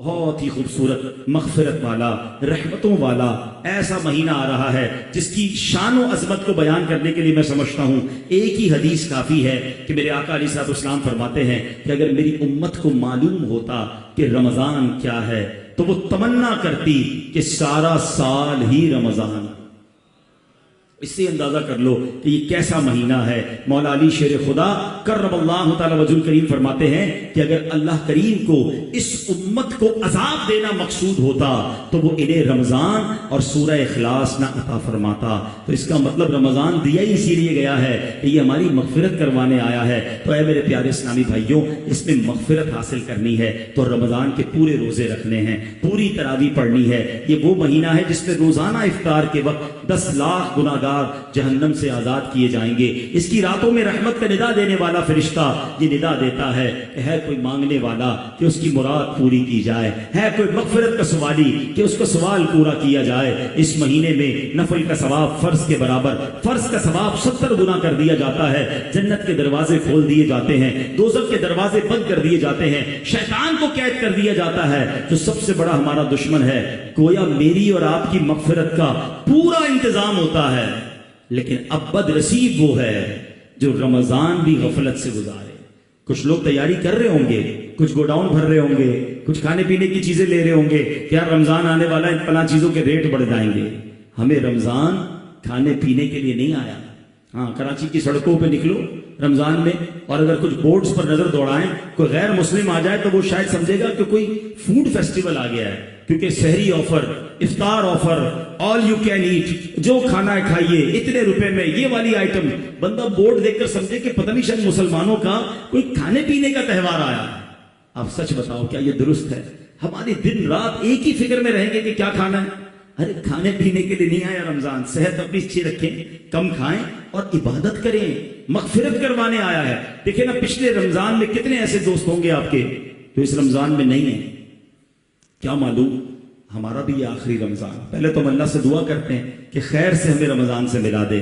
بہت ہی خوبصورت مغفرت والا رحمتوں والا ایسا مہینہ آ رہا ہے جس کی شان و عظمت کو بیان کرنے کے لیے میں سمجھتا ہوں ایک ہی حدیث کافی ہے کہ میرے آقا علیہ الصلوۃ والسلام فرماتے ہیں کہ اگر میری امت کو معلوم ہوتا کہ رمضان کیا ہے تو وہ تمنا کرتی کہ سارا سال ہی رمضان۔ اس سے اندازہ کر لو کہ یہ کیسا مہینہ ہے۔ مولا علی شیر خدا کرم اللہ تعالی وجہ کریم فرماتے ہیں کہ اگر اللہ کریم کو اس امت کو عذاب دینا مقصود ہوتا تو وہ انہیں رمضان اور سورہ اخلاص نہ عطا فرماتا۔ تو اس کا مطلب رمضان دیا ہی اسی لیے گیا ہے کہ یہ ہماری مغفرت کروانے آیا ہے۔ تو اے میرے پیارے اسلامی بھائیوں، اس میں مغفرت حاصل کرنی ہے تو رمضان کے پورے روزے رکھنے ہیں، پوری تراویح پڑھنی ہے۔ یہ وہ مہینہ ہے جس میں روزانہ افطار کے وقت 10 لاکھ گناہگار جہنم سے آزاد کیے جائیں گے۔ اس کی راتوں میں رحمت کا ندا دینے والا فرشتہ یہ ندا دیتا ہے کہ ہے کوئی مانگنے والا کہ اس کی مراد پوری کی جائے، ہے کوئی مغفرت کا سوالی کہ اس کا سوال پورا کیا جائے۔ اس مہینے میں نفل کا ثواب فرض کے برابر، فرض کا ثواب 70 گنا کر دیا جاتا ہے۔ جنت کے دروازے کھول دیے جاتے ہیں، دوزخ کے دروازے بند کر دیے جاتے ہیں، شیطان کو قید کر دیا جاتا ہے جو سب سے بڑا ہمارا دشمن ہے۔ گویا میری اور آپ کی مغفرت کا پورا انتظام ہوتا ہے، لیکن اب بد نصیب وہ ہے جو رمضان بھی غفلت سے گزارے۔ کچھ لوگ تیاری کر رہے ہوں گے، کچھ گوڈاؤن بھر رہے ہوں گے، کچھ کھانے پینے کی چیزیں لے رہے ہوں گے کہ یار رمضان آنے والا ہے، ان فلاں چیزوں کے ریٹ بڑھ جائیں گے۔ ہمیں رمضان کھانے پینے کے لیے نہیں آیا۔ ہاں، کراچی کی سڑکوں پہ نکلو رمضان میں اور اگر کچھ بورڈز پر نظر دوڑائیں، کوئی غیر مسلم آ جائے تو وہ شاید سمجھے گا کہ کوئی فوڈ فیسٹیول آ گیا ہے، کیونکہ سحری آفر، افطار offer, all you can eat, جو کھانا ہے کھائیے اتنے روپے میں، یہ والی آئٹم۔ بندہ بورڈ دیکھ کر سمجھے کہ پتہ نہیں شاید مسلمانوں کا کوئی کھانے پینے کا تہوار آیا۔ اب سچ بتاؤ کیا یہ درست ہے؟ ہماری دن رات ایک ہی فکر میں رہیں گے کہ کیا کھانا ہے؟ ارے کھانے پینے کے لیے نہیں آیا رمضان، صحت اپنی اچھی رکھیں، کم کھائیں اور عبادت کریں، مغفرت کروانے آیا ہے۔ دیکھیں نا پچھلے رمضان میں کتنے ایسے دوست ہوں گے آپ کے جو اس رمضان میں نہیں ہیں۔ کیا معلوم ہمارا بھی یہ آخری رمضان۔ پہلے تو ہم اللہ سے دعا کرتے ہیں کہ خیر سے ہمیں رمضان سے ملا دے۔